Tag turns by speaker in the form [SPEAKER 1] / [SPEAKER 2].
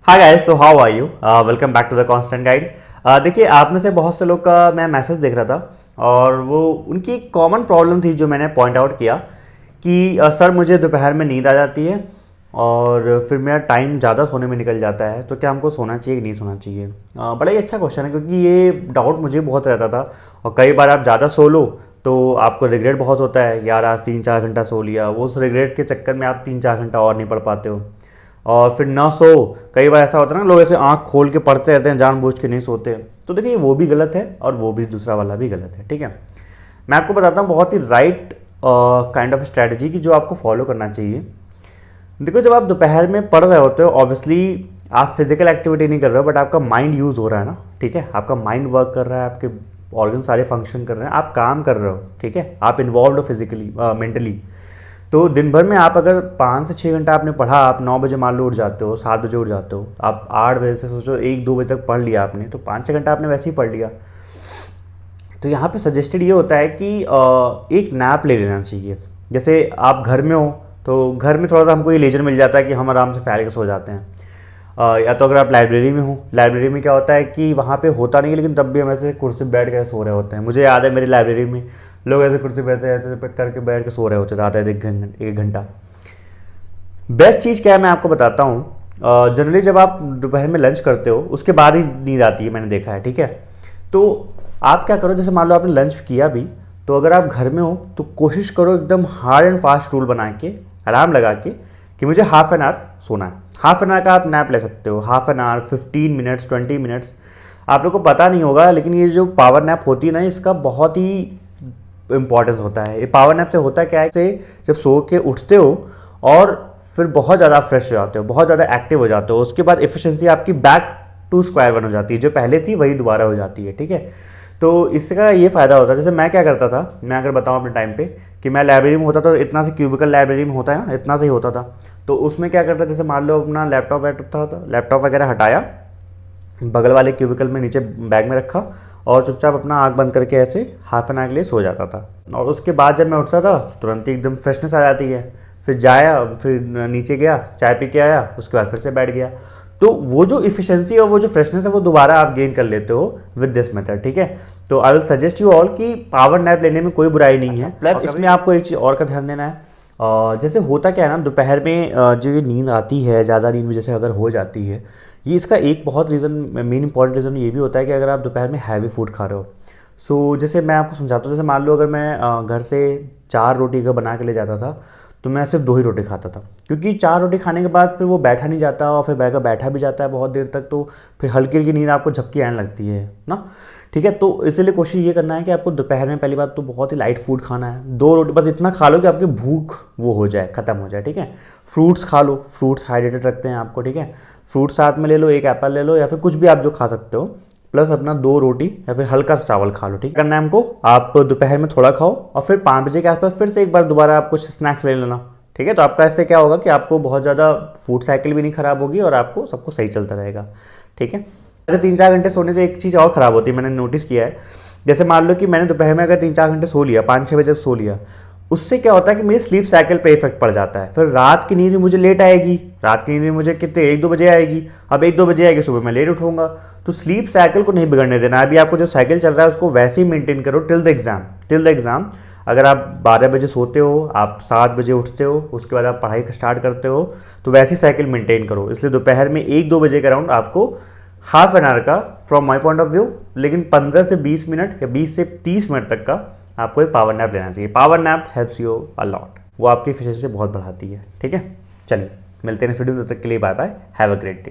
[SPEAKER 1] Hi guys, so how are you. Welcome back to the constant guide. देखिए, आप में से बहुत से लोग का मैं मैसेज देख रहा था और वो उनकी कॉमन प्रॉब्लम थी जो मैंने पॉइंट आउट किया कि सर मुझे दोपहर में नींद आ जाती है और फिर मेरा टाइम ज़्यादा सोने में निकल जाता है, तो क्या हमको सोना चाहिए कि नहीं सोना चाहिए। बड़ा ही अच्छा क्वेश्चन है क्योंकि ये डाउट मुझे बहुत रहता था। और कई बार आप ज़्यादा सो लो तो आपको रिग्रेट बहुत होता है, यार आज 3-4 घंटा सो लिया, वो उस रिग्रेट के चक्कर में आप 3-4 घंटा और नहीं पढ़ पाते हो और फिर ना सो। कई बार ऐसा होता है ना, लोग ऐसे आंख खोल के पढ़ते रहते हैं, जानबूझ के नहीं सोते। तो देखिए, वो भी गलत है और वो भी दूसरा वाला भी गलत है। ठीक है, मैं आपको बताता हूँ बहुत ही राइट काइंड ऑफ स्ट्रैटेजी की जो आपको फॉलो करना चाहिए। देखो, जब आप दोपहर में पढ़ रहे होते हो, ऑब्वियसली आप फिजिकल एक्टिविटी नहीं कर रहे हो बट आपका माइंड यूज़ हो रहा है ना। ठीक है, आपका माइंड वर्क कर रहा है, आपके ऑर्गन सारे फंक्शन कर रहे हैं, आप काम कर रहे हो। ठीक है, आप इन्वॉल्व हो फिजिकली मेंटली। तो दिन भर में आप अगर 5 से 6 घंटा आपने पढ़ा, आप 9 बजे मान लो उठ जाते हो, 7 बजे उठ जाते हो, आप 8 बजे से सोचो 1-2 बजे तक पढ़ लिया आपने, तो 5-6 घंटा आपने वैसे ही पढ़ लिया। तो यहाँ पे सजेस्टेड ये होता है कि एक नैप ले लेना चाहिए। जैसे आप घर में हो तो घर में थोड़ा सा हमको ये लेजर मिल जाता है कि हम आराम से फैल के सो जाते हैं। या तो अगर आप लाइब्रेरी में हो, लाइब्रेरी में क्या होता है कि वहाँ पे होता नहीं है लेकिन तब भी हम ऐसे कुर्सी पे बैठ कर सो रहे होते हैं। मुझे याद है मेरी लाइब्रेरी में लोग ऐसे कुर्सी पे ऐसे करके बैठ के सो रहे होते थे आधा 1 घंटा। बेस्ट चीज़ क्या है मैं आपको बताता हूँ। जनरली जब आप दोपहर में लंच करते हो उसके बाद ही नींद आती है, मैंने देखा है। ठीक है, तो आप क्या करो, जैसे मान लो आपने लंच किया भी, तो अगर आप घर में हो तो कोशिश करो एकदम हार्ड एंड फास्ट रूल बना के, अलार्म लगा के, कि मुझे हाफ एन आवर सोना है। हाफ एन आवर का आप नैप ले सकते हो, half an hour, 15 minutes, 20 minutes. आप लोग को पता नहीं होगा लेकिन ये जो पावर नैप होती है ना, इसका बहुत ही इंपॉर्टेंस होता है। ये पावर नैप से होता क्या है, से जब सो के उठते हो और फिर बहुत ज़्यादा फ्रेश हो जाते हो, बहुत ज़्यादा एक्टिव हो जाते हो, उसके बाद एफिशिएंसी आपकी बैक टू स्क्वायर वन हो जाती है, जो पहले थी वही दोबारा हो जाती है। ठीक है, तो इसका ये फ़ायदा होता है। जैसे मैं क्या करता था, मैं अगर बताऊँ अपने टाइम पे, कि मैं लाइब्रेरी में होता था, इतना से क्यूबिकल लाइब्रेरी में होता है ना, इतना से ही होता था। तो उसमें क्या करता, जैसे मान लो अपना लैपटॉप वगैरह हटाया, बगल वाले क्यूबिकल में नीचे बैग में रखा और चुपचाप अपना आँख बंद करके ऐसे हाफ एन आवर के लिए सो जाता था। और उसके बाद जब मैं उठता था तुरंत ही एकदम फ्रेशनेस आ जाती है। फिर जाया, फिर नीचे गया, चाय पी के आया, उसके बाद फिर से बैठ गया। तो वो जो इफिशिएंसी और वो जो फ्रेशनेस है वो दोबारा आप गेन कर लेते हो विद दिस मेथड। ठीक है, तो I will suggest you all कि पावर नैप लेने में कोई बुराई नहीं है। प्लस इसमें आपको एक चीज़ और का ध्यान देना है। जैसे होता क्या है ना, दोपहर में जो ये नींद आती है, ज़्यादा नींद में जैसे अगर हो जाती है, ये इसका एक बहुत रीज़न, मेन इंपॉर्टेंट रीज़न ये भी होता है कि अगर आप दोपहर में हैवी फूड खा रहे हो। सो जैसे मैं आपको समझाता हूँ, जैसे मान लो अगर मैं घर से 4 रोटी का बना के ले जाता था तो मैं सिर्फ 2 ही रोटी खाता था, क्योंकि 4 रोटी खाने के बाद फिर वो बैठा नहीं जाता और फिर बैठा भी जाता है बहुत देर तक, तो फिर हल्की हल्की नींद आपको झपकी आने लगती है ना। ठीक है, तो इसीलिए कोशिश ये करना है कि आपको दोपहर में पहली बात तो बहुत ही लाइट फूड खाना है। 2 रोटी बस इतना खा लो कि आपकी भूख वो हो जाए, ख़त्म हो जाए। ठीक है, फ्रूट्स खा लो, फ्रूट्स हाइड्रेटेड रखते हैं आपको। ठीक है, फ्रूट साथ में ले लो, एक एप्पल ले लो या फिर कुछ भी आप जो खा सकते हो, प्लस अपना 2 रोटी या फिर हल्का सा चावल खा लो। ठीक है, करना है हमको, आप दोपहर में थोड़ा खाओ और फिर 5 बजे के आसपास फिर से एक बार दोबारा आप कुछ स्नैक्स ले लेना। ठीक है, तो आपका इससे क्या होगा कि आपको बहुत ज़्यादा फूड साइकिल भी नहीं खराब होगी और आपको सब कुछ सही चलता रहेगा। ठीक है, ऐसे 3-4 घंटे सोने से एक चीज़ और ख़राब होती है, मैंने नोटिस किया है। जैसे मान लो कि मैंने दोपहर में अगर 3-4 घंटे सो लिया, 5-6 बजे सो लिया, उससे क्या होता है कि मेरी स्लीप साइकिल पे इफेक्ट पड़ जाता है। फिर रात की नींद भी मुझे लेट आएगी, रात की नींद भी मुझे कितने 1-2 बजे आएगी। अब 1-2 बजे आएगी, सुबह मैं लेट उठूंगा। तो स्लीप साइकिल को नहीं बिगड़ने देना। अभी आपको जो साइकिल चल रहा है उसको वैसे ही मेंटेन करो टिल द एग्ज़ाम। अगर आप 12 बजे सोते हो, आप 7 बजे उठते हो, उसके बाद आप पढ़ाई स्टार्ट करते हो, तो वैसी साइकिल मेंटेन करो। इसलिए दोपहर में 1-2 बजे का राउंड आपको हाफ एन आवर का, from my point of view, लेकिन 15 से 20 मिनट या 20 से 30 मिनट तक का आपको एक पावर नैप लेना चाहिए। Power nap helps you a lot, वो आपकी एफिशिएंसी बहुत बढ़ाती है। ठीक है, चलिए मिलते हैं नेक्स्ट वीडियो में, तब तक के लिए bye bye, have a great day.